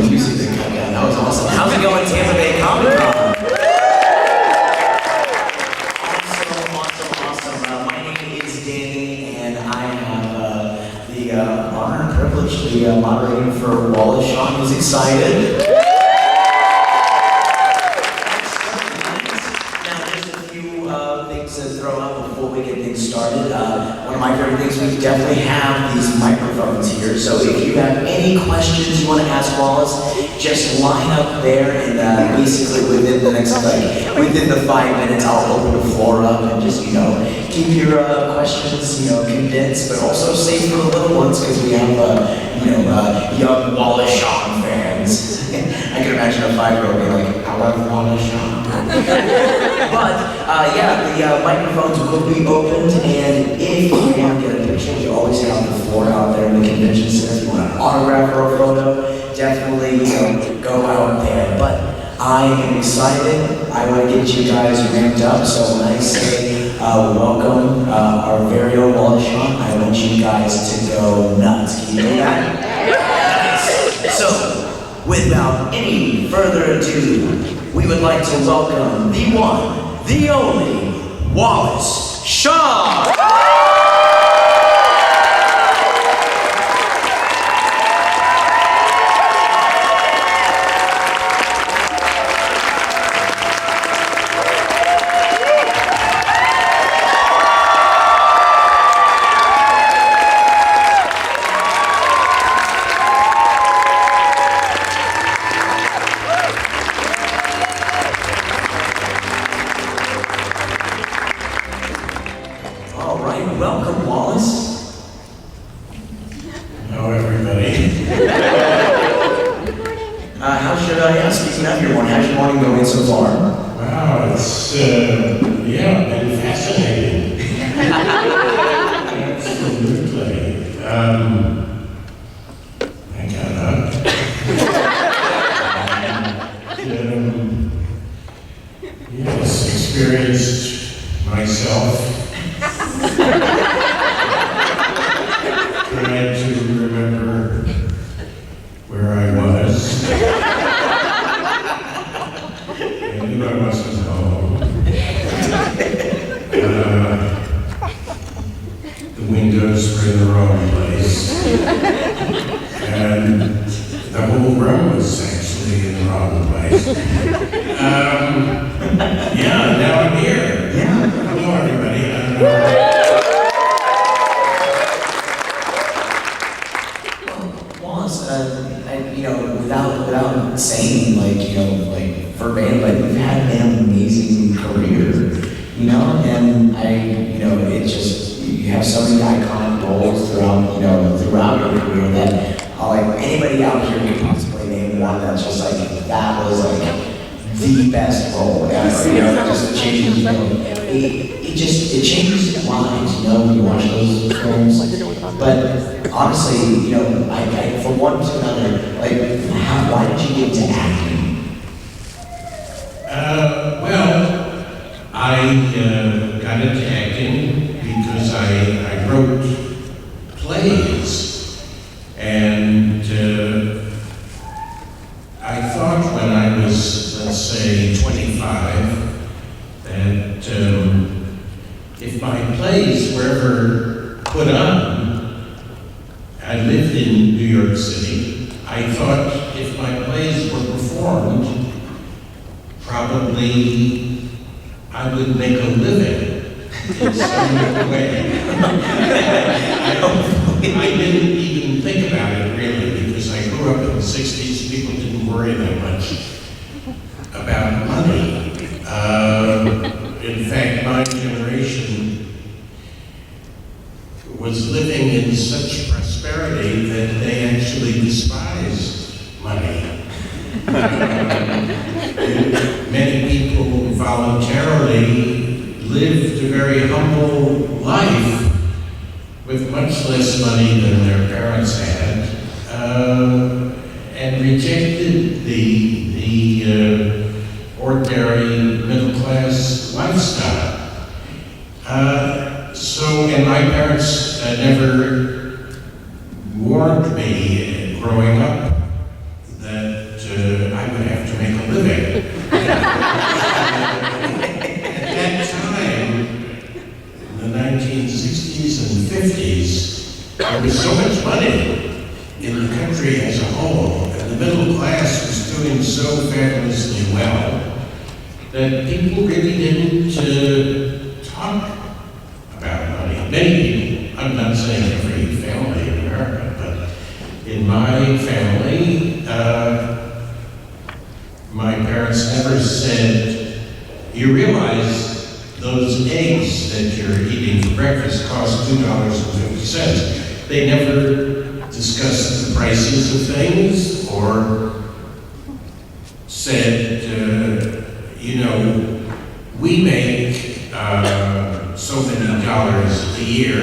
the music that cut down. That was awesome. How's it going, Tampa Bay Comic Con? Awesome. My name is Danny, and I have the honor and privilege to be moderating for Wallace. Shawn was excited. To throw out before we get things started. One of my favorite things, we definitely have these microphones here, so if you have any questions you want to ask Wallace, just line up there and basically within the next, within the 5 minutes, I'll open the floor up and just, keep your questions, condensed, but also safe for the little ones, because we have, young Wallace Shawn fans. I can imagine a 5-year-old being like, I love Wallace Shawn. But, the microphones will be opened, and if you want to get a picture, we always have the floor out there in the convention center. If you want an autograph or a photo, definitely go out there. But I am excited. I want to get you guys ramped up, so when I say welcome our very own Wallace Shawn, I want you guys to go nuts. Can you do that? Nice. So, without any further ado, we would like to welcome the one, the only, Wallace Shawn! Welcome, Wallace. Hello, everybody. Good morning. How should I speaking of your morning, how's your morning going so far? Wow, it's, been fascinating. Absolutely. I got up. Yes, experienced myself. Trying to remember where I was. I knew I wasn't home. The windows were in the wrong place. And the whole room was actually in the wrong place. Now I'm here. Yeah. Hello, everybody. Without saying, verbatim, you've had an amazing career, and it's just, you have so many iconic roles throughout your career that, anybody out here could possibly name one that's just that was the best role ever, just changes, it changes lives, when you watch those films. But honestly, from one to another, why did you get into acting? I got into acting because I wrote plays, and I thought when I was, let's say, 25, that if my plays were ever put on, I lived in New York City. I thought if my plays were performed, probably I would make a living in some way. I didn't even think about it really, because I grew up in the 60s. People didn't worry that much about money. In fact, my generation was living in such prosperity that they actually despised money. Many people voluntarily lived a very humble life with much less money than their parents had, and rejected the ordinary middle-class lifestyle. And my parents never warned me growing up that 1960s and 50s, there was so much money in the country as a whole, and the middle class was doing so fabulously well that people really didn't talk about money. Many people, I'm not saying every family in America, but in my family, my parents never said, you realize those eggs that you're eating for breakfast cost $2.50. They never discussed the prices of things or said, we make so many dollars a year,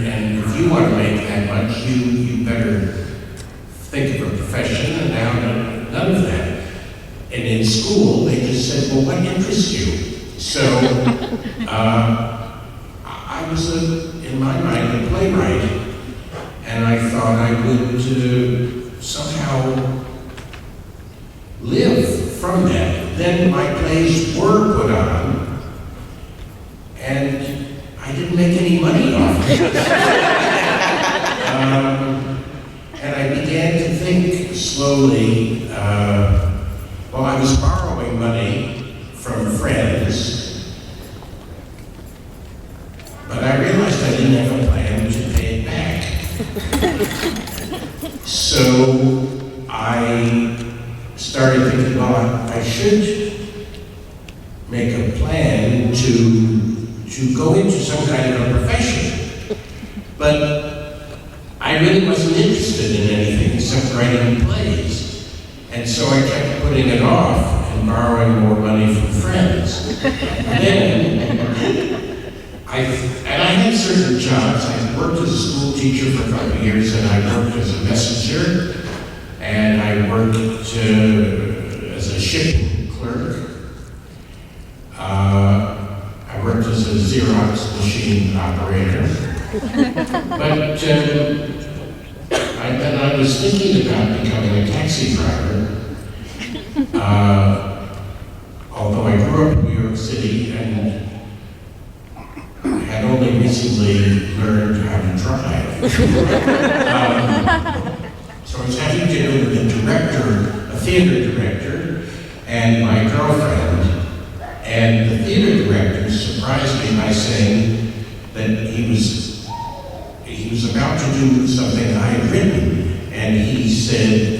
and if you want to make that much, you better think of a profession, and now none of that. And in school, they just said, well, what interests you? So I was, in my mind, a playwright, and I thought I would somehow live from that. Then my plays were put on, and I didn't make any money off it. And I began to think slowly, well, I was borrowing money from friends, but I realized I didn't have a plan to pay it back. So I started thinking, well, I should make a plan to go into some kind of a profession. But I really wasn't interested in anything except writing plays. And so I kept putting it off and borrowing more money from friends. Then, I had certain jobs. I worked as a school teacher for a couple of years, and I worked as a messenger, and I worked as a shipping clerk. I worked as a Xerox machine operator. But then I was thinking about becoming a taxi driver. Although I grew up in New York City and had only recently learned how to drive. So I was having dinner with a theater director, and my girlfriend. And the theater director surprised me by saying that he was about to do something I had written, and he said,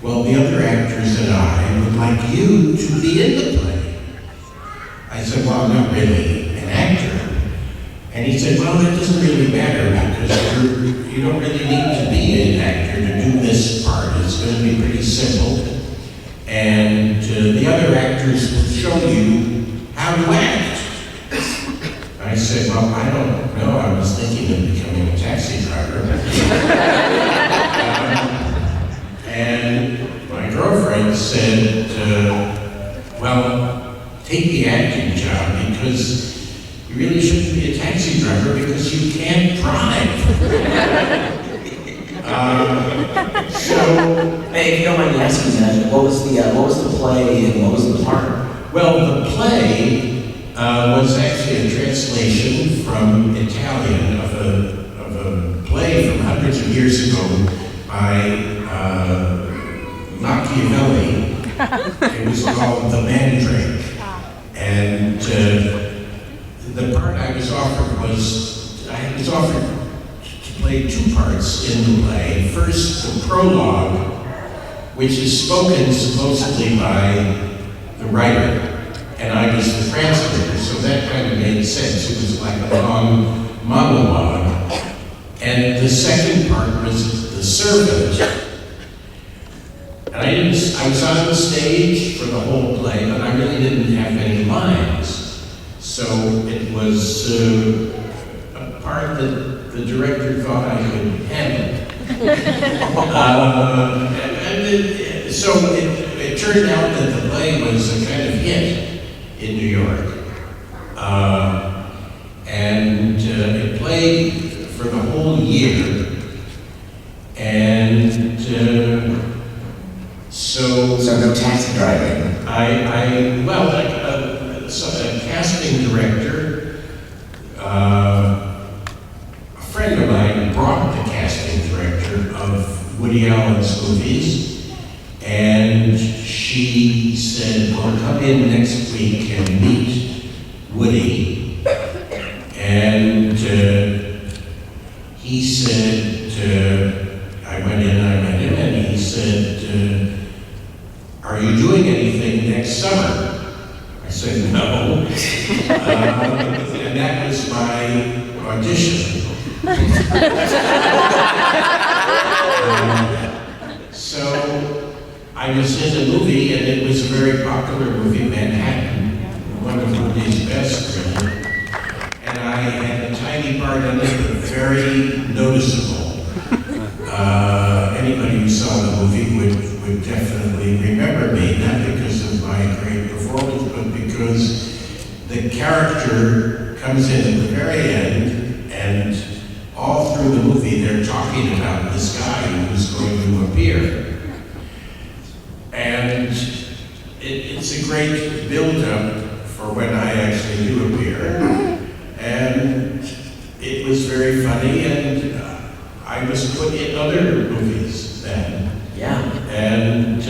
well, the other actors and I would like you to be in the play. I said, well, I'm not really an actor. And he said, well, that doesn't really matter because you don't really need to be an actor to do this part. It's going to be pretty simple. And the other actors will show you how to act. I said, well, I don't know. I was thinking of becoming a taxi driver. And my girlfriend said, well, take the acting job because you really shouldn't be a taxi driver because you can't drive. Hey, if you don't mind me asking that, what was the play and what was the part? Well, the play was actually a translation from Italian of a play from hundreds of years ago by Machiavelli. It was called The Mandrake. And the part I was offered to play two parts in the play. First, the prologue, which is spoken supposedly by the writer, and I was the translator, so that kind of made sense. It was like a long monologue. And the second part was the servant. And I was on the stage for the whole play, but I really didn't have any lines. So it was a part that the director thought I could handle. So it turned out that the play was a kind of hit in New York. And it played for the whole year. And so no taxi driving. A casting director a friend of mine brought the casting director of Woody Allen's movies, and she said, well, come in next week and meet Woody. And he said, I went in, and he said, are you doing anything next summer? I said, no. And that was my audition. So I was in a movie, and it was a very popular movie, Manhattan, one of Woody's best, really. And I had a tiny part in it, but very noticeable. Anybody who saw the movie would definitely remember me, not because of my great performance, but because the character comes in at the very end, and all through the movie they're talking about this guy who's going to appear. And it's a great build-up for when I actually do appear. And it was very funny, and I was put in other movies then. Yeah. And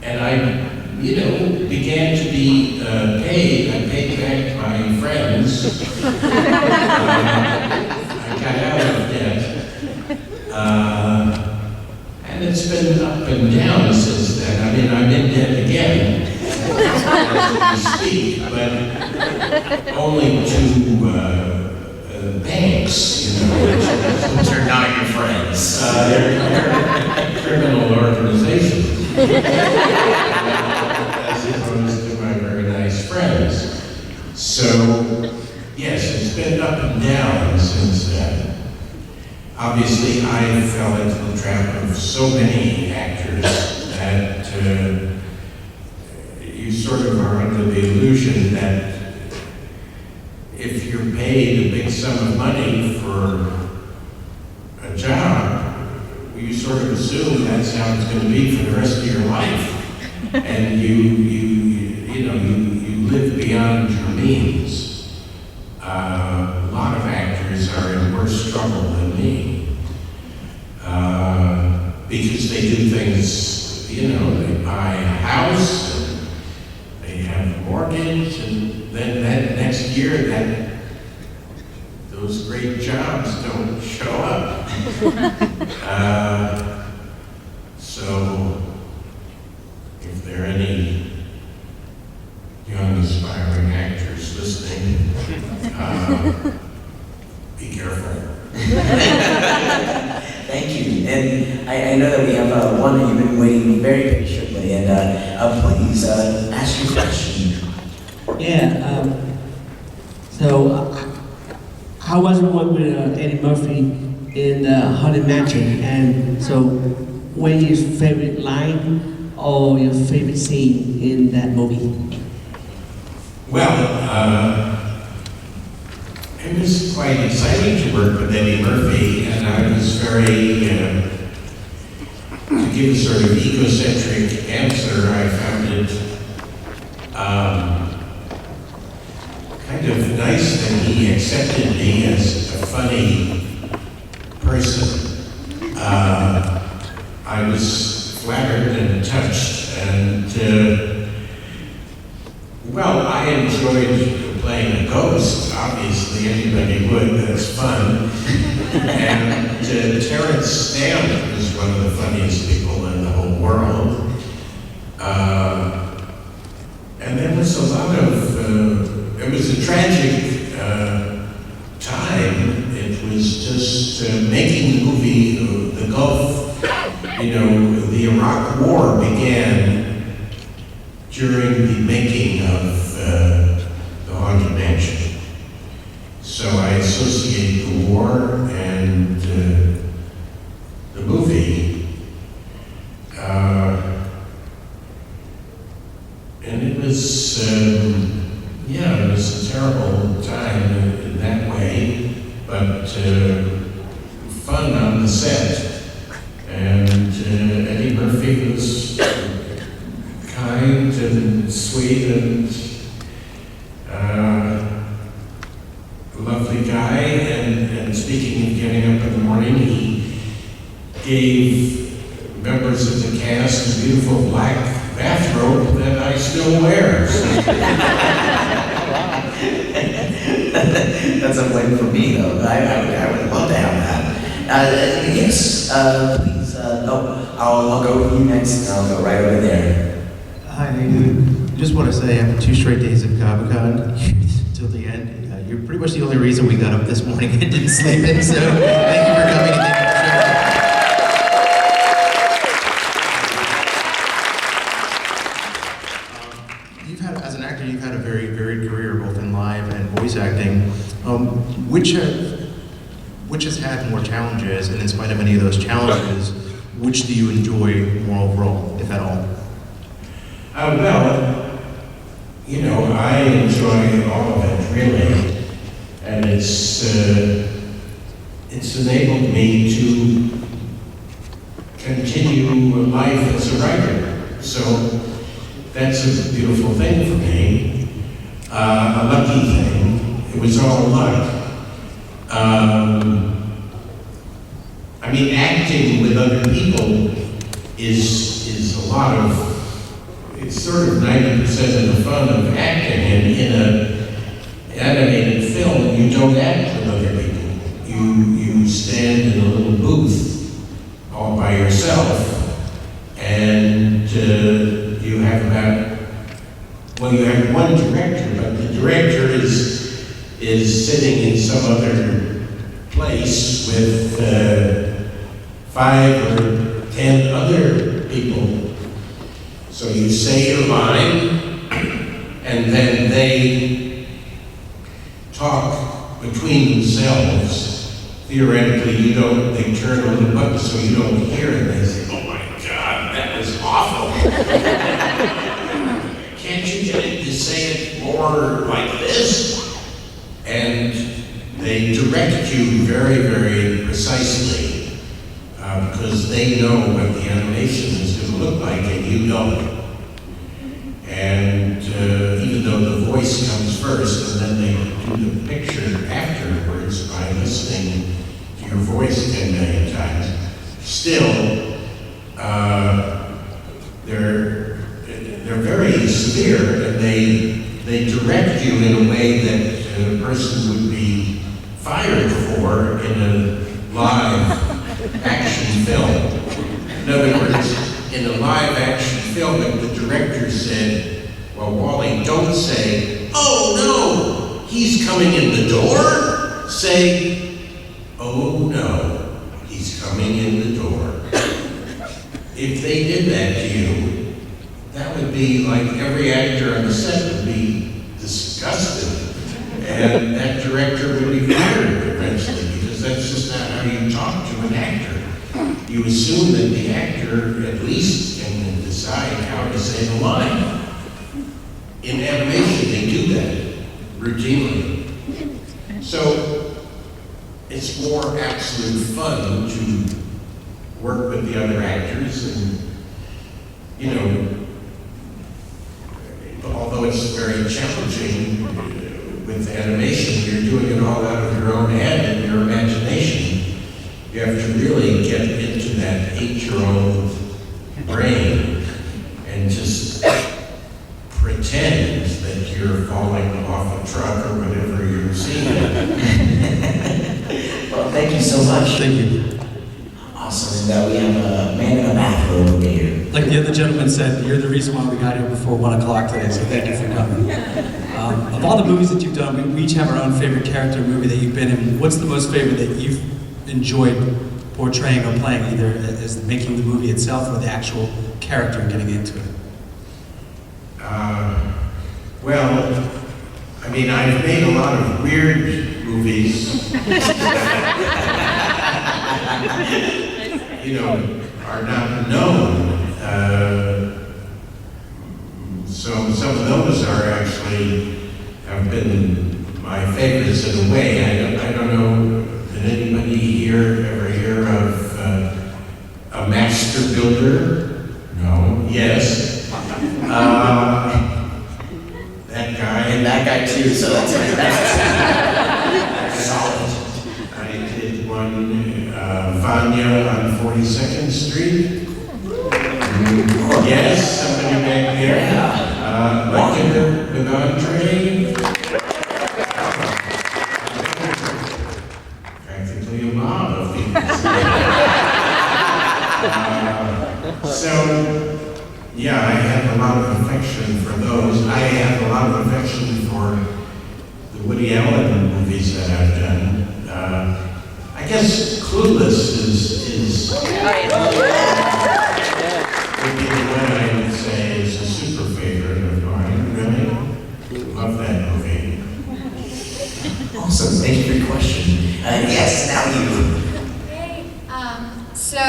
I, began to be paid. I paid back my friends. I got out of debt. And it's been up and down since then. I mean, I'm in debt again, as we speak, but only to banks, Which are not your friends. They're criminal organizations, as opposed to my very nice friends. So, yes, it's been up and down since then. Obviously, I fell into the trap of so many actors that you sort of are under the illusion that if you're paid a big sum of money for a job, you sort of assume that's how it's going to be for the rest of your life. And you live beyond your means. A lot of actors are in worse trouble than me. Because they do things, they buy a house, and they have a mortgage, and then that next year those great jobs don't show up. So if there are any young aspiring actors listening, be careful. Thank you. And I know that we have one that you've been waiting very patiently, and please ask your question. Yeah, so how was it working with Eddie Murphy in Haunted Mansion? And so, what is your favorite line or your favorite scene in that movie? Well, it was quite exciting to work with Eddie Murphy, and I was very, to give a sort of egocentric answer, I found it kind of nice that he accepted me as a funny person. I was flattered and touched, and well, I enjoyed playing a ghost. Obviously, anybody would. That's fun. And Terrence Stamp was one of the funniest people in the whole world. And there was a lot of, it was a tragic time. It was just making the movie, the Gulf, the Iraq War began during the making of the Haunted Mansion. So I associate the war and the movie. And it was, it was a terrible time in that way, but fun on the set. And Eddie Murphy was kind and sweet, and gave members of the cast a beautiful black bathrobe that I still wear. That's a win for me, though. I would love to have that. Yes, please. I'll go with you next, and I'll go right over there. Hi, Nathan. Just want to say, after 2 straight days of Comic-Con, till the end, you're pretty much the only reason we got up this morning and didn't sleep in, so thank you for coming and thank you for sharing. You've had, as an actor, you've had a very varied career, both in live and voice acting. Which has had more challenges, and in spite of any of those challenges, which do you enjoy more overall, if at all? Well, you know, I enjoy all of it, really. And it's enabled me to continue life as a writer. So that's a beautiful thing for me. A lucky thing. It was all luck. I mean, acting with other people is a lot of, it's sort of 90% of the fun of acting. And in an animated film, you don't act with other people. You stand in a little booth all by yourself, and you have you have one director, but the director is sitting in some other place with 5 or 10 other people. So you say your line, and then they talk between themselves. Theoretically, they turn a little button so you don't hear it. They say, "Oh my God, that was awful." Can't you get it to say it more like this? And they direct you very, very precisely because they know what the animation is going to look like and you don't. And even though the voice comes first and then they do the picture afterwards by listening to your voice 10 million times, still they're very severe, and they direct you in a way that a person would be fired for in a live action film. In other words, in a live action film, if the director said, "Well, Wally, don't say, 'Oh no, he's coming in the door,' say, 'Oh no, he's coming in the door.'" If they did that to you, that would be like every actor on the set would be disgusted. And that director would be fired eventually, because that's just not how you talk to an actor. You assume that the actor at least can decide how to say the line. In animation, they do that routinely. So it's more absolute fun to work with the other actors, and you know, although it's very challenging with animation, you're doing it all out of your own head and your imagination. You have to really get into that 8-year-old brain and just pretend that you're falling off a truck or whatever you're seeing. Well, thank you so much. Thank you. Awesome. And we have a man in a bathrobe over here. Like the other gentleman said, you're the reason why we got here before 1 o'clock today, so thank you for coming. Of all the movies that you've done, we each have our own favorite character movie that you've been in. What's the most favorite that you've enjoyed portraying or playing, either as making the movie itself or the actual character and getting into it? Well, I mean, I've made a lot of weird movies. You know, are not known. So some of those are actually have been my favorites in a way. I don't know, did anybody here ever hear of a master builder? No. Yes. That guy. And that guy too, so that's solid. I did one Vanya on 42nd Street. Yes, somebody back there. Like dinner with Andre. Practically a lot of people. So, yeah, I have a lot of affection for those. I have a lot of affection for the Woody Allen movies that I've done. I guess Clueless is would be the one I would say is a super favorite of mine. Really love that movie. Awesome, thank you for your question. Yes, now you. Hey, so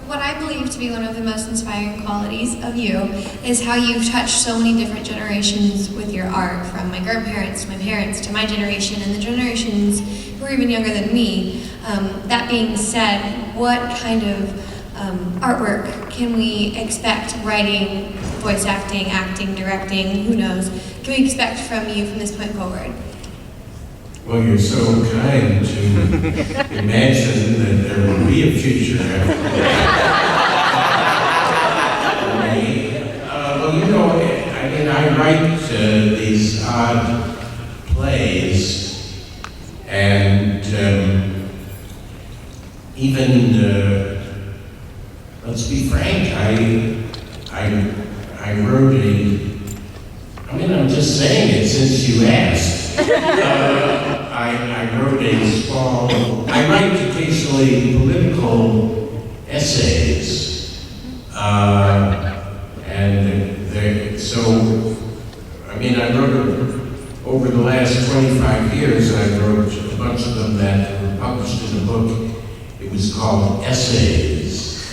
what I believe to be one of the most inspiring qualities of you is how you've touched so many different generations with your art, from my grandparents to my parents to my generation and the generations who are even younger than me. That being said, what kind of artwork can we expect, writing, voice acting, acting, directing, who knows, can we expect from you from this point forward? Well, you're so kind to imagine that there will be a future after me. Well, you know, I mean, I write these odd plays, and even, let's be frank, I wrote I mean, I'm just saying it since you asked. I wrote a small, I write occasionally political essays, and so, I mean, I wrote over the last 25 years, I wrote a bunch of them that were published in a book. It was called Essays.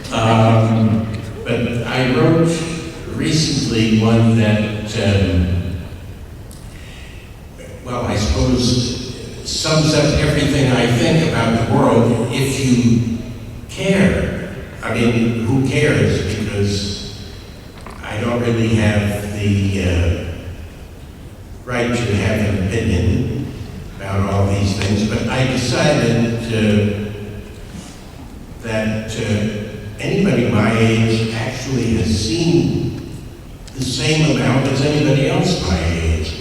But I wrote recently one that, well, I suppose sums up everything I think about the world if you care. I mean, who cares? Because I don't really have the right to have an opinion about all these things, but I decided that anybody my age actually has seen the same amount as anybody else my age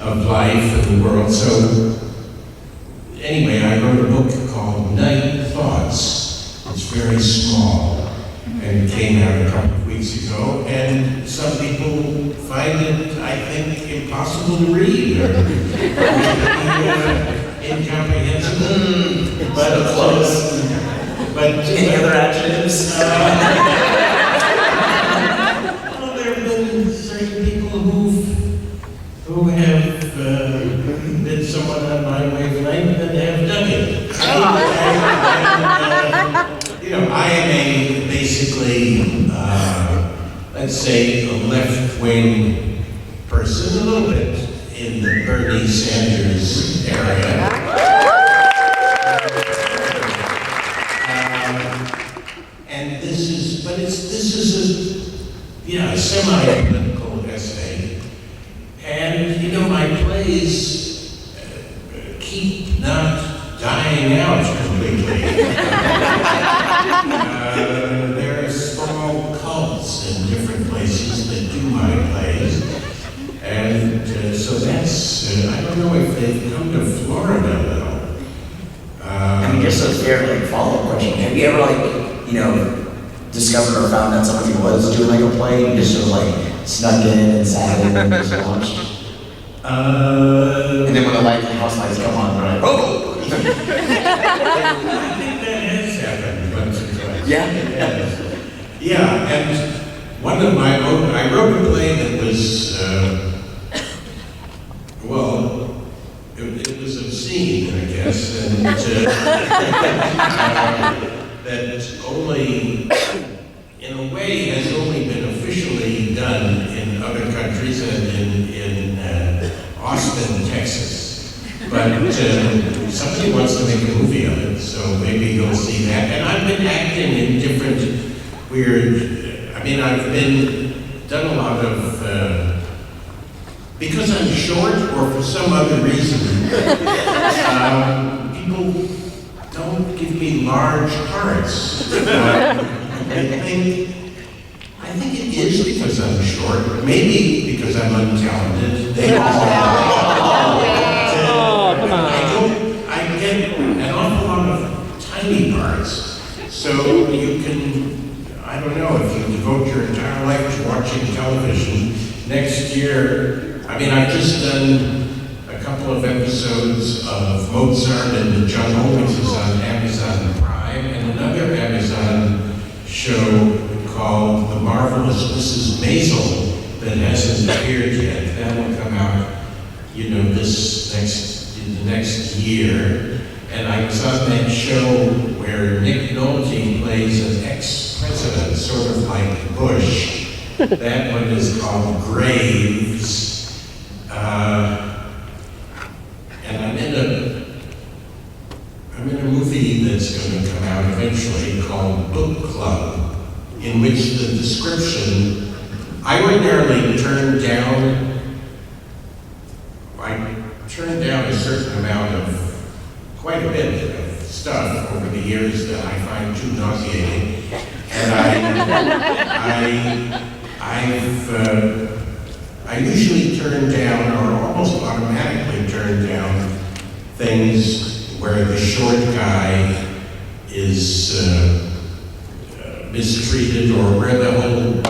of life and the world. So anyway, I wrote a book called Night Thoughts. It's very small, and it came out a couple of weeks ago, and some people find it, I think, impossible to read, or incomprehensible. But close. But Any other adjectives? Well, there have been certain people who have been somewhat on my wavelength that have done it. And, you know, I am basically, let's say, a left-wing person, a little bit in the Bernie Sanders area. And this is a semi-political essay. And, you know, my plays keep not dying out completely. There are small cults in different places that do my plays. And so that's, I don't know if they've come to Florida, though. I mean, just a fair follow-up question. Have you ever discovered or found out somebody was doing a play and just sort of snuck in and sat in and just watched? And then when the house lights come on, they're like, oh! I think that has happened once or twice. Yeah? Yeah, and one of my I wrote a play that was, well, it was obscene, I guess, and that only, in a way, has only been officially done in other countries and in Austin, Texas. But somebody wants to make a movie of it, so maybe you'll see that. And I've been acting in different weird, I mean, I've done a lot of, because I'm short or for some other reason, people don't give me large parts. I think it is because I'm short, maybe because I'm untalented. They all come on. I get an awful lot of tiny parts. So you can, I don't know, if you devote your entire life to watching television, next year, I mean, I've just done a couple of episodes of Mozart in the Jungle, which is on Amazon Prime, and another Amazon show called The Marvelous Mrs. Maisel that hasn't appeared yet. That will come out, you know, in the next year. And I was on that show where Nick Nolte plays an ex-president, sort of like Bush. That one is called Graves. And I'm in a movie that's going to come out eventually called Book Club, in which the description, I ordinarily turn down a certain amount of, quite a bit of stuff over the years that I find too nauseating. And I usually turn down, or almost automatically turn down, things where the short guy is mistreated, or where the whole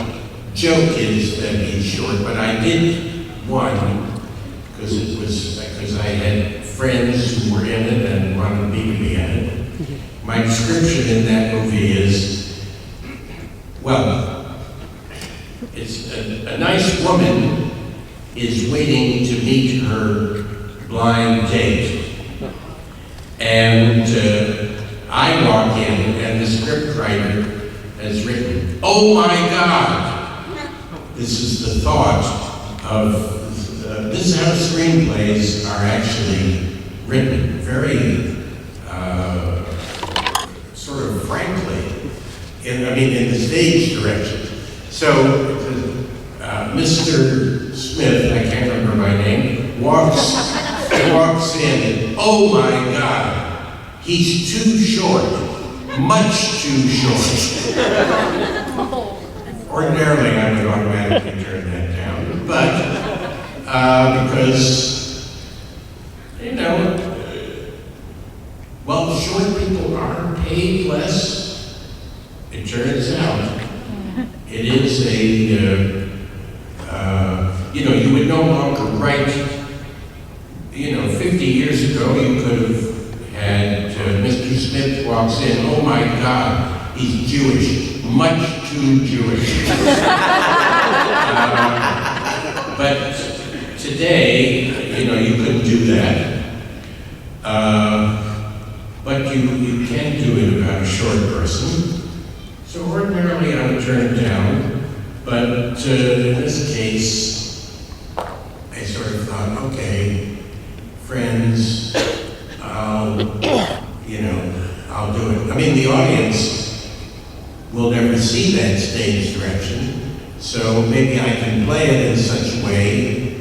joke is that he's short. But I did one because I had friends who were in it and wanted me to be in it. My description in that movie is, well, it's a nice woman is waiting to meet her blind date, and I walk in and the scriptwriter has written, "Oh my God!" This is the thought of, this is how screenplays are actually written, very sort of frankly, in the stage direction. So, Mr. Smith, I can't remember my name, walks in, "Oh my God, he's too short, much too short." Ordinarily, I would automatically turn that down, but because, you know, well, short people are paid less, it turns out. It is you would no longer write, 50 years ago, you could have had Mr. Smith walks in, "Oh my God, he's Jewish, much too Jewish." But today, you couldn't do that. But you can do it about a short person. So ordinarily I would turn it down, but in this case, I sort of thought, okay, friends, I'll do it. I mean, the audience will never see that stage direction, so maybe I can play it in such a way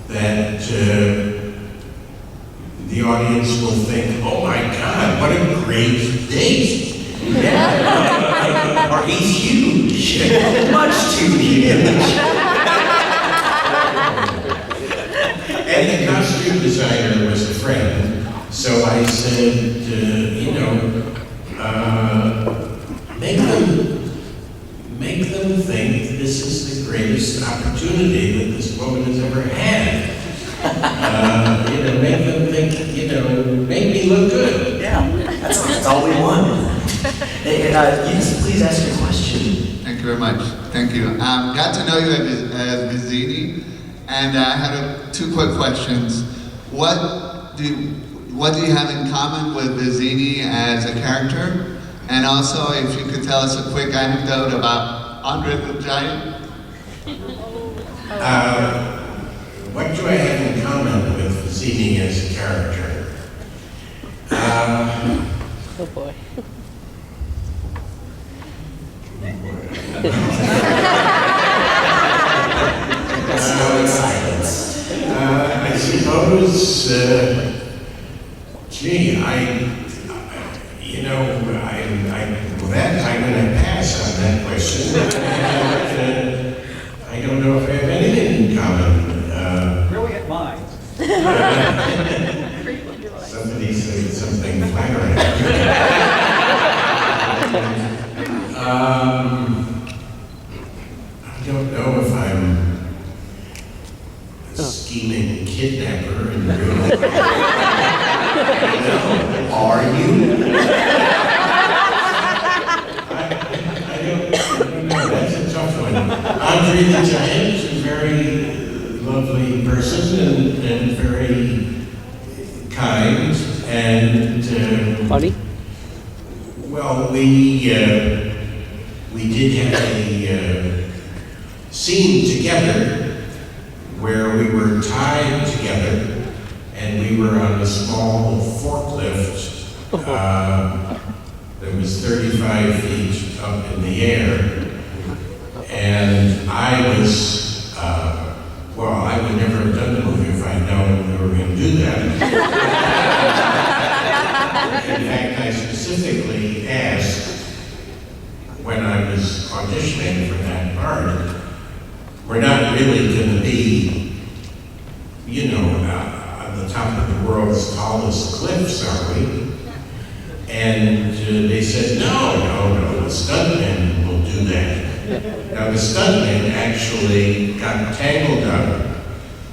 that the audience will think, "Oh my God, what a great date." Or he's huge, much too huge. And the costume designer was a friend, so I said, make them think this is the greatest opportunity that this woman has ever had. Make them think, make me look good. Yeah, that's all we want. Yes, please ask your question. Thank you very much. Thank you. Got to know you at Vizzini, and I had two quick questions. What do you have in common with Vizzini as a character? And also, if you could tell us a quick anecdote about Andre the Giant. What do I have in common with Vizzini as a character? Oh boy. I suppose, You know, well, that I'm going to pass on that question. And, I don't know if I have anything in common. Really at mine. Somebody said something flattering. I don't know if I'm a scheming kidnapper in real life. Are you? I don't know. That's a tough one. Andre the Giant is a very lovely person and very kind. And Funny? well, we did have a scene together where we were tied together and we were on a small forklift that was 35 feet up in the air. And I was, well, I would never have done the movie if I'd known they were going to do that. In fact, I specifically asked when I was auditioning for that part, we're not really going to be, you know, on the top of the world's tallest cliffs, are we? And they said, no, the stuntmen will do that. Now, the stuntmen actually got tangled up,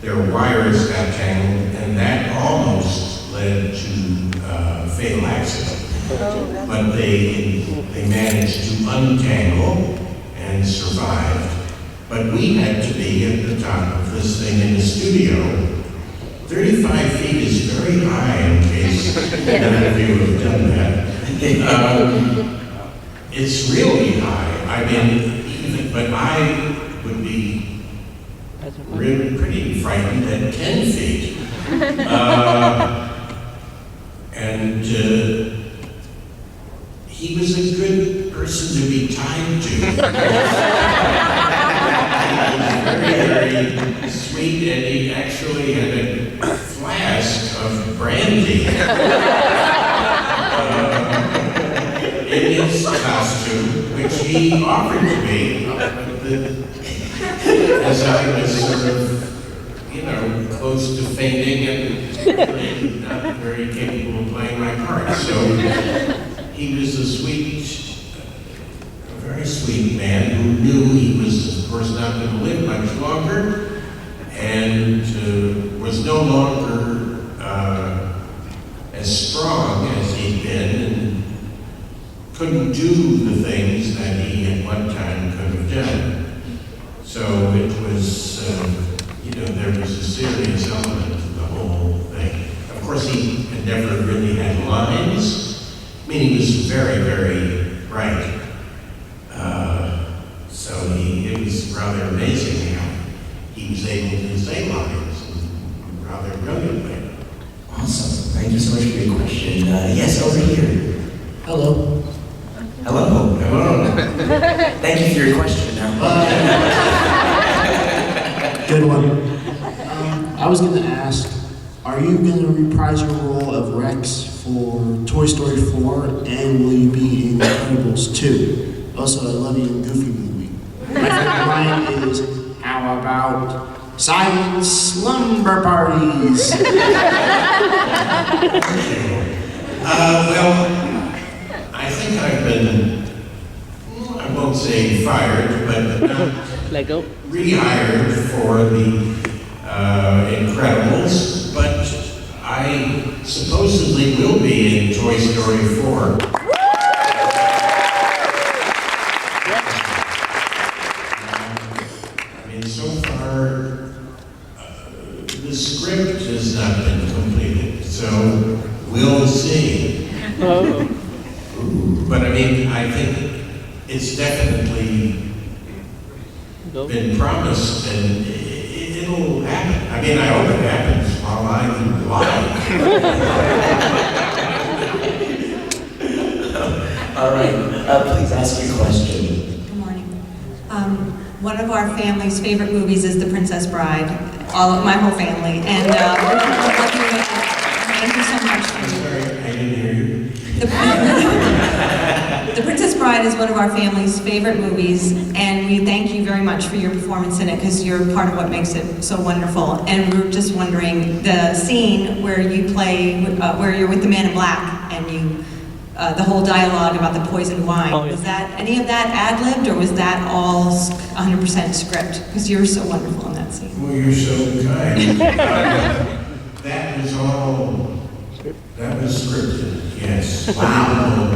their wires got tangled, and that almost led to a fatal accident. But they managed to untangle and survived. But we had to be at the top of this thing in the studio. 35 feet is very high in case none of you have done that. It's really high. I mean, but I would be really pretty frightened at 10 feet. And he was a good person to be tied to. He was very, very sweet, and he actually had a flask of brandy in his costume, which he offered to me as I was sort of, you know, close to fainting and not very capable of playing my part. So he was a very sweet man who knew he was, of course, not going to live much longer, and was no longer as strong as he'd been, and couldn't do the things that he at one time could have done. So it was, you know, there was a serious element to the whole thing. Of course, he had never really had lines. I mean, he was very, very bright. So it was rather amazing how he was able to say lines rather brilliantly. Awesome. Thank you so much for your question. Yes, over here. Hello. Hello. Hello. Thank you for your question. Good one. I was going to ask, are you going to reprise your role of Rex for Toy Story 4, and will you be in Incredibles 2? Also, I love you in Goofy movie. My favorite line is, how about silent slumber parties? Well, I think I've been, I won't say fired, but not Let go. rehired for the Incredibles, but I supposedly will be in Toy Story 4. I mean, so far, the script has not been completed, so we'll see. Oh. But I mean, I think it's definitely Go. been promised, and it'll happen. I mean, I hope it happens while I'm alive. All right. Please ask your question. Good morning. One of our family's favorite movies is The Princess Bride. My whole family, and thank you so much. I'm sorry, I didn't hear you. The Bride is one of our family's favorite movies, and we thank you very much for your performance in it because you're part of what makes it so wonderful. And we were just wondering, the scene where you play, where you're with the man in black, and you, the whole dialogue about the poisoned wine, Oh, yeah. was that any of that ad-libbed, or was that all 100% script? Because you were so wonderful in that scene. Well, you're so kind. That was all, that was scripted, yes. Wow.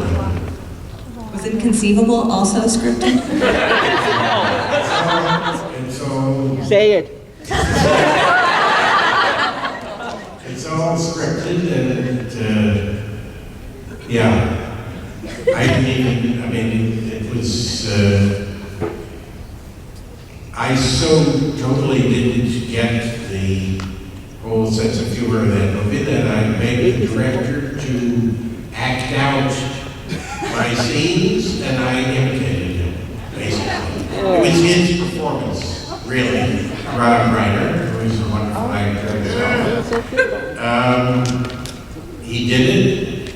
Was Inconceivable also scripted? It's all, Say it. it's all scripted and, yeah. I mean, it was, I so totally didn't get the whole sense of humor of that movie that I begged the director to act out my scenes, and I imitated him, basically. It was his performance, really. Rob Reiner, who is a wonderful actor himself. He did it,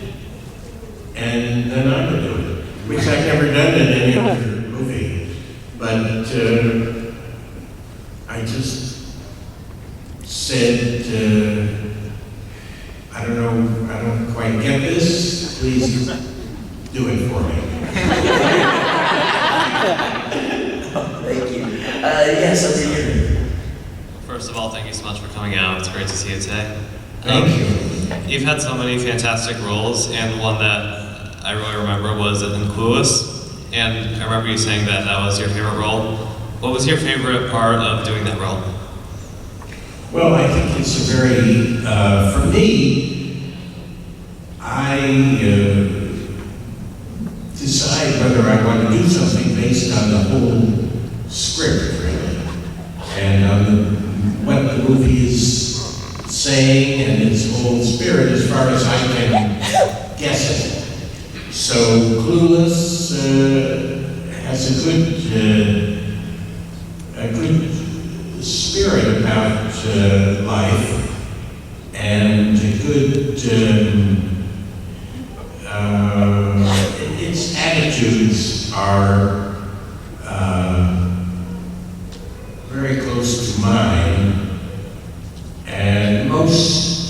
and then I would do it, which I've never done in any other movie. But I just said, I don't quite get this, please do it for me. Thank you. Yes, over here. First of all, thank you so much for coming out. It's great to see you today. Thank you. You've had so many fantastic roles, and one that I really remember was in Clueless. And I remember you saying that that was your favorite role. What was your favorite part of doing that role? Well, I think it's a very, for me, I decide whether I want to do something based on the whole script, really, and on what the movie is saying and its whole spirit as far as I can guess it. So Clueless has a good spirit about life and a good its attitudes are very close to mine, and most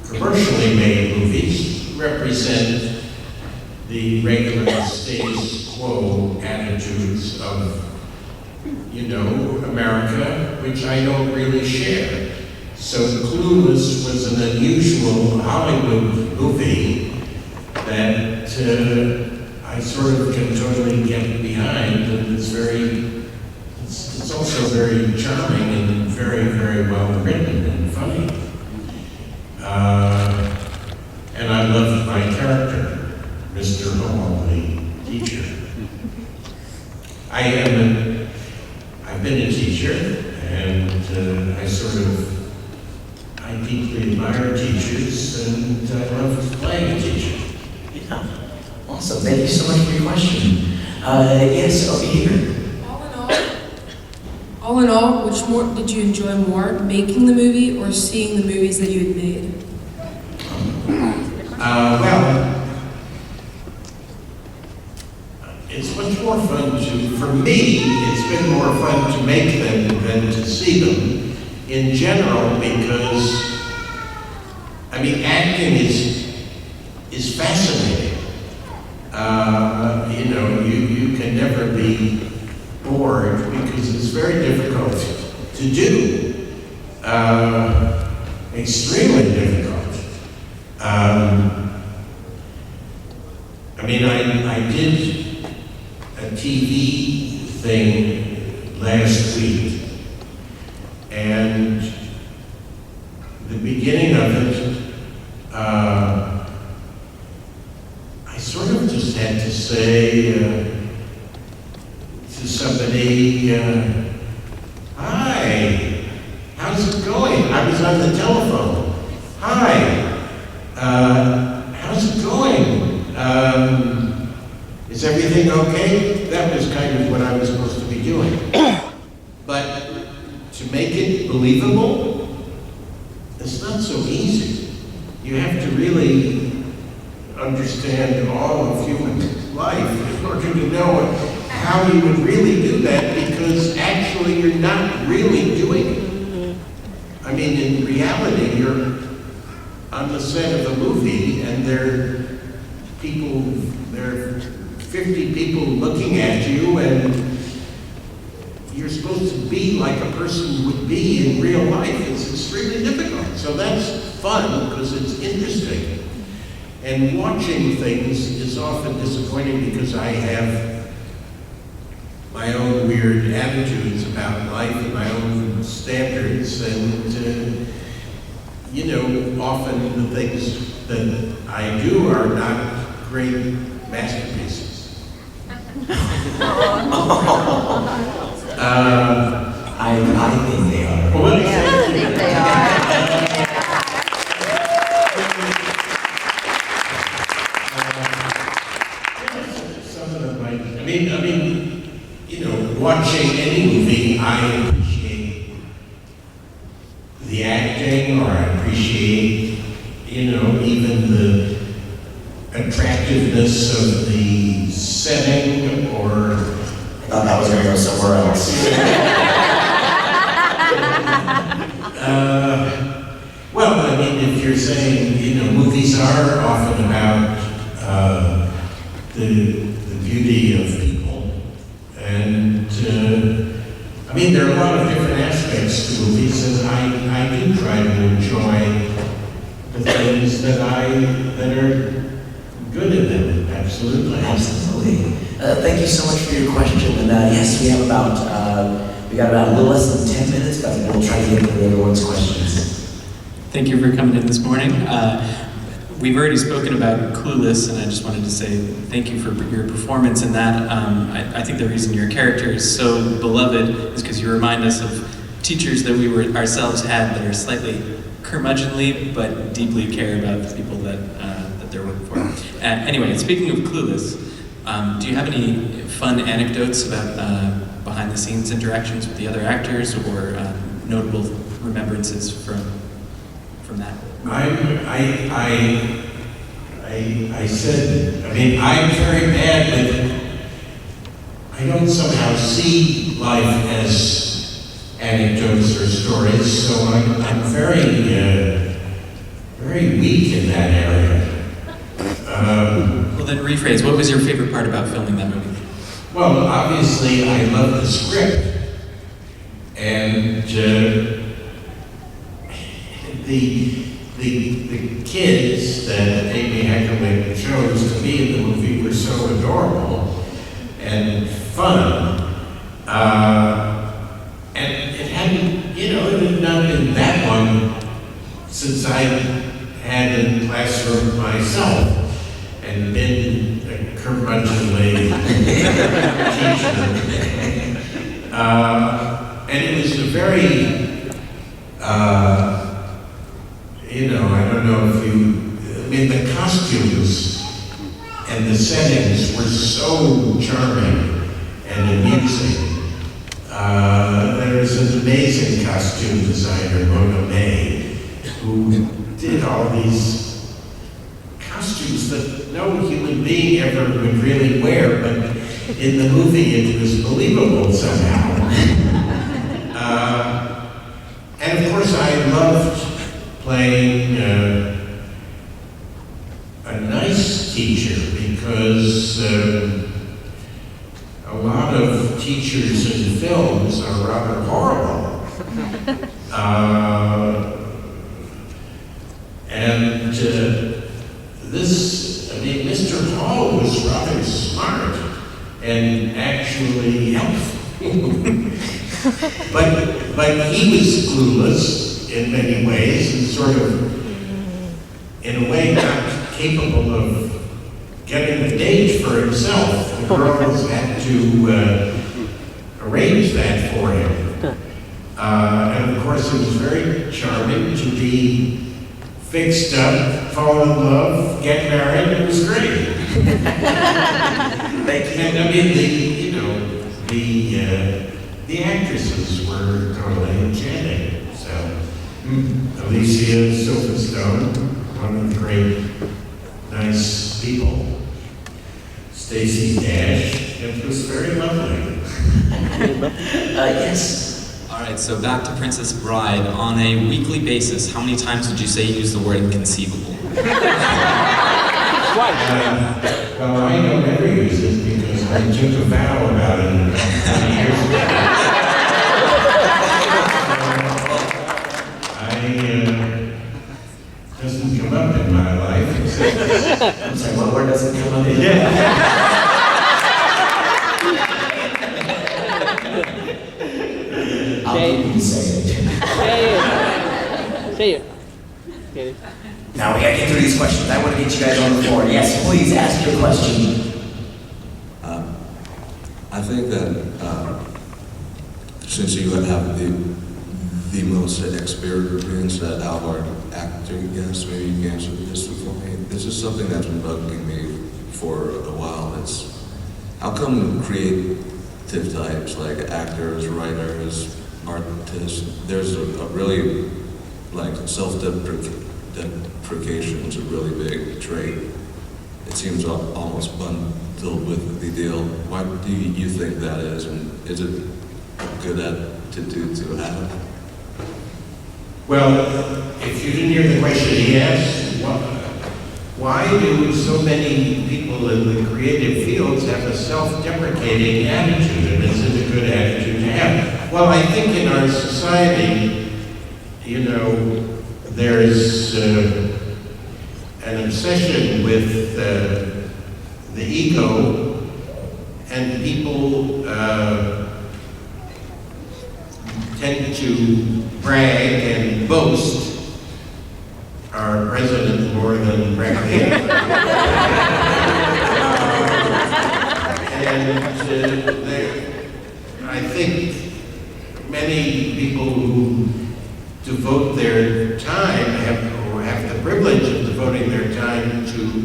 commercially made movies represent the regular status quo attitudes of, America, which I don't really share. So Clueless was an unusual Hollywood movie that I sort of can totally get behind, and it's also very charming and very, very well written and funny. And I loved my character, Mr. Hall, the teacher. I've been a teacher, and I deeply admire teachers, and I love playing a teacher. Yeah. Awesome. Thank you so much for your question. Yes, over here. All in all, which more did you enjoy more, making the movie or seeing the movies that you had made? Well, it's much more fun for me, it's been more fun to make them than to see them in general, because, acting is fascinating. You can never be bored because it's very difficult to do. Extremely difficult. I did a TV thing last week, and the beginning of it, I sort of just had to say to somebody, hi, how's it going? I was on the telephone. Hi, how's it going? Is everything okay? That was kind of what I was supposed to be doing. But to make it believable, it's not so easy. you have to really understand all of human life in order to know how you would really do that, because actually you're not really doing it. I mean, in reality, you're on the set of a movie and there are 50 people looking at you, and you're supposed to be like a person would be in real life. It's extremely difficult. So that's fun because it's interesting. And watching things is often disappointing because I have my own weird attitudes about life and my own standards, and you know, often the things that I do are not great masterpieces. I think they are. What do you I think? think they are. Some of them might. I mean, you know, watching any movie, I appreciate the acting, or I appreciate, you know, even the attractiveness of the setting, or I thought that was going to go somewhere else. Well, I mean, if you're saying, you know, movies are often about the beauty of people, and I mean, there are a lot of different aspects to movies, and I do try to enjoy the things that are good in them. Absolutely. Absolutely. Thank you so much for your question. And yes, we have we got about a little less than 10 minutes, but we'll try to get to everyone's questions. Thank you for coming in this morning. We've already spoken about Clueless, and I just wanted to say thank you for your performance in that. I think the reason your character is so beloved is because you remind us of teachers that we ourselves had that are slightly curmudgeonly, but deeply care about the people that they're working for. Anyway, speaking of Clueless, do you have any fun anecdotes about behind-the-scenes interactions with the other actors, or notable remembrances from that? I said, I mean, I'm very bad with, I don't somehow see life as anecdotes or stories, so I'm very weak in that area. Well, then rephrase. What was your favorite part about filming that movie? Well, obviously, I love the script, and the kids that Amy Heckerling chose to be in the movie were so adorable and fun, and it hadn't, you know, it had not been that long since I had a classroom myself and been a curmudgeonly teacher. And it was a very, you know, I don't know if I mean, the costumes and the settings were so charming and amusing. There's an amazing costume designer, Mona May, who did all these costumes that no human being ever would really wear, but in the movie it was believable somehow. And of course I loved playing a nice teacher, because a lot of teachers in films are rather horrible. And this, I mean, Mr. Hall was rather smart and actually helpful. but he was clueless in many ways, and sort of, in a way, not capable of getting the date for himself. The girls had to arrange that for him. And of course, it was very charming to be fixed up, fall in love, get married. It was great. Thank you. And I mean, the actresses were totally enchanting. So, Alicia Silverstone, one of the great, nice people. Stacy Dash, it was very lovely. Yes. All right, so back to Princess Bride. On a weekly basis, how many times would you say you use the word inconceivable? Well, I don't ever use it because I took a vow about it 20 years ago. Doesn't come up in my life. I'm sorry, what word doesn't come up in? I'll Say give you to say it. Say it. Okay. Now we gotta get through these questions. I want to get you guys on the floor. Yes, please ask your question. I think that since you have the most experience at our acting against, maybe you can answer this for me. This is something that's been bugging me for a while. It's how come creative types like actors, writers, artists, there's a really like self-deprecation is a really big trait. It seems almost bundled with the deal. Why do you think that is, and is it a good attitude to have? Well, if you didn't hear the question he asked, why do so many people in the creative fields have a self-deprecating attitude, and is it a good attitude to have? Well, I think in our society, you know, there's an obsession with the ego, and people tend to brag and boast. Our president more than bragging. I think many people who devote their time or have the privilege of devoting their time to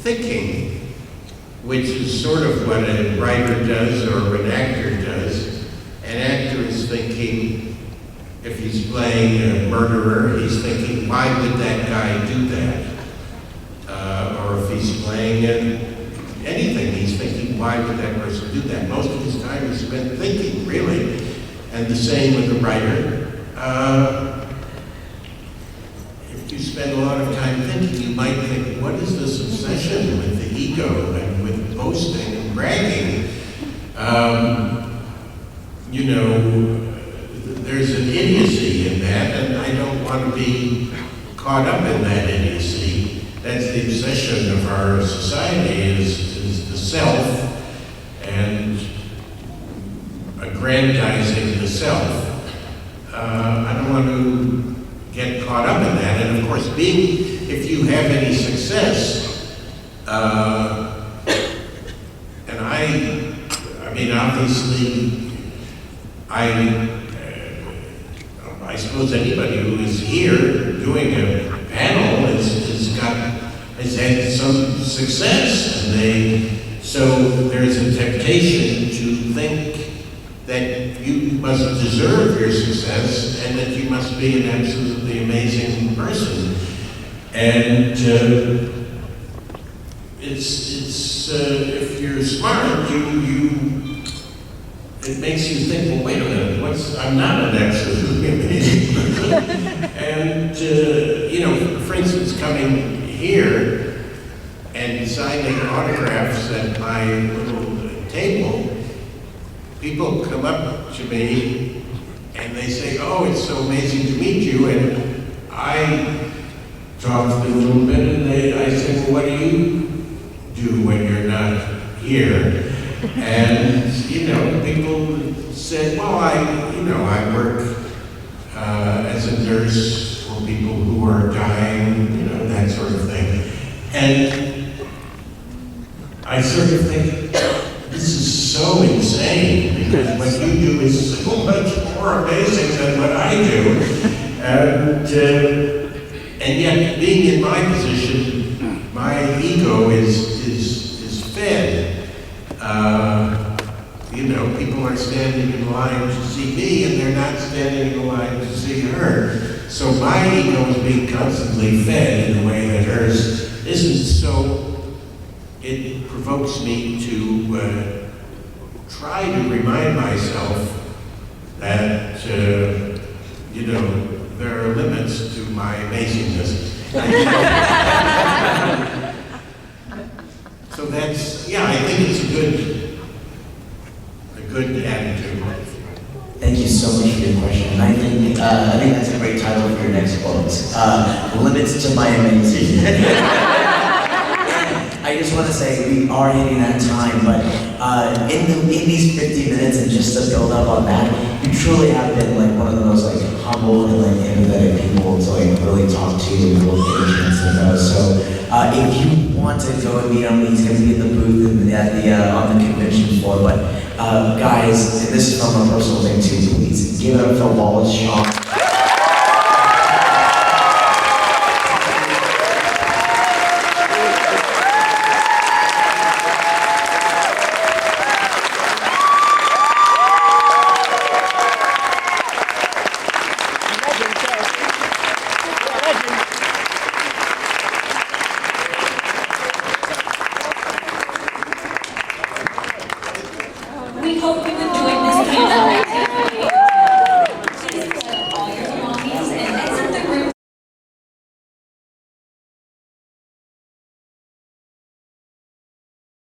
thinking, which is sort of what a writer does or an actor does. An actor is thinking, if he's playing a murderer, he's thinking, why would that guy do that? Or if he's playing anything, he's thinking, why would that person do that? Most of his time is spent thinking, really. And the same with the writer. If you spend a lot of time thinking, you might think, what is this obsession with the ego and with boasting and bragging? You know, there's an idiocy in that, and I don't want to be caught up in that idiocy. That's the obsession of our society, is the self and aggrandizing the self. I don't want to get caught up in that, and of course, if you have any success, and I mean, obviously, I suppose anybody who is here doing a panel has had some success, and so there's a temptation to think that you must deserve your success and that you must be an absolutely amazing person. And if you're smart, it makes you think, well, wait a minute, I'm not an absolutely amazing person. And, you know, for instance, coming here and signing autographs at my little table, people come up to me and they say, oh, it's so amazing to meet you. And I talk to them a little bit and I say, well, what do you do when you're not here? And, you know, people said, well, I work as a nurse for people who are dying, you know, that sort of thing. And I sort of think, this is so insane, because what you do is so much more amazing than what I do. And yet, being in my position, my ego is fed. You know, people are standing in line to see me and they're not standing in line to see her. So my ego is being constantly fed in a way that hers isn't. So it provokes me to try to remind myself that, you know, there are limits to my amazingness. So that's, yeah, I think it's a good attitude. Thank you so much for your question. And I think that's a great title for your next book. Limits to my amazing. I just want to say we are hitting that time, but in these 50 minutes and just to build up on that, you truly have been like one of the most like humble and like empathetic people to like really talk to and really get a chance to know. So if you want to go and meet him, he's going to be in the booth and at the on the convention floor. But guys, and this is from a personal thing too.